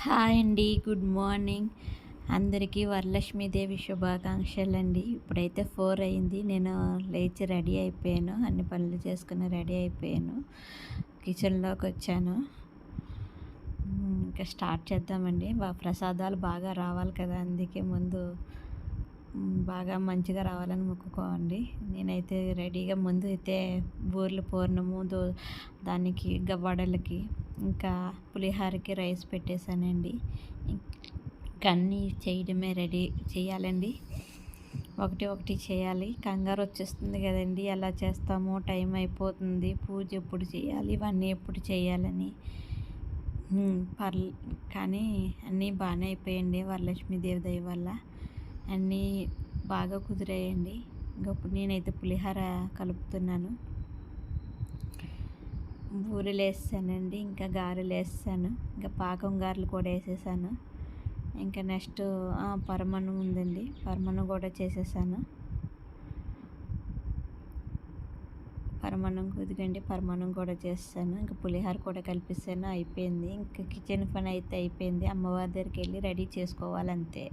Hi అండి. Good morning. అందరికీ వరలక్ష్మీదేవి శుభాకాంక్షలండి. ఇప్పుడైతే 4 అయింది. నేను లేచి రెడీ అయిపోయాను. అన్ని పనులు చేసుకుని రెడీ అయిపోయాను. కిచెన్‌లోకొచ్చాను. ఇంకా స్టార్ట్ చేద్దామండి. ప్రసాదాలు బాగా రావాలి కదా! అందుకే ముందు బాగా మంచిగా రావాలని మొక్కుకోండి. నేనైతే రెడీగా ముందు అయితే బూరెలు పూర్ణము దానికి వడలకి ఇంకా పులిహోరకి రైస్ పెట్టేశానండి. ఇంకా అన్నీ చేయడమే రెడీ చేయాలండి. ఒకటి ఒకటి చేయాలి. కంగారు వచ్చేస్తుంది కదండి. ఎలా చేస్తామో టైం అయిపోతుంది. పూజ ఎప్పుడు చేయాలి, ఇవన్నీ ఎప్పుడు చేయాలని. కానీ అన్నీ బాగానే అయిపోయాయండి వరలక్ష్మీదేవి దయ వల్ల. అన్నీ బాగా కుదిరాయండి. ఇప్పుడు నేనైతే పులిహోర కలుపుతున్నాను. బూరెలు వేసేసానండి, ఇంకా గారెలు వేసేసాను, ఇంకా పాకం గారెలు కూడా వేసేసాను. ఇంకా నెక్స్ట్ పరమాన్నం ఉందండి, పరమాన్నం కూడా చేసేసాను. పరమాన్నం కూడా చేసేసాను. ఇంకా పులిహోర కూడా కలిపేసాను, అయిపోయింది. ఇంకా కిచెన్ పని అయితే అయిపోయింది. అమ్మవారి దగ్గరికి వెళ్ళి రెడీ చేసుకోవాలంతే.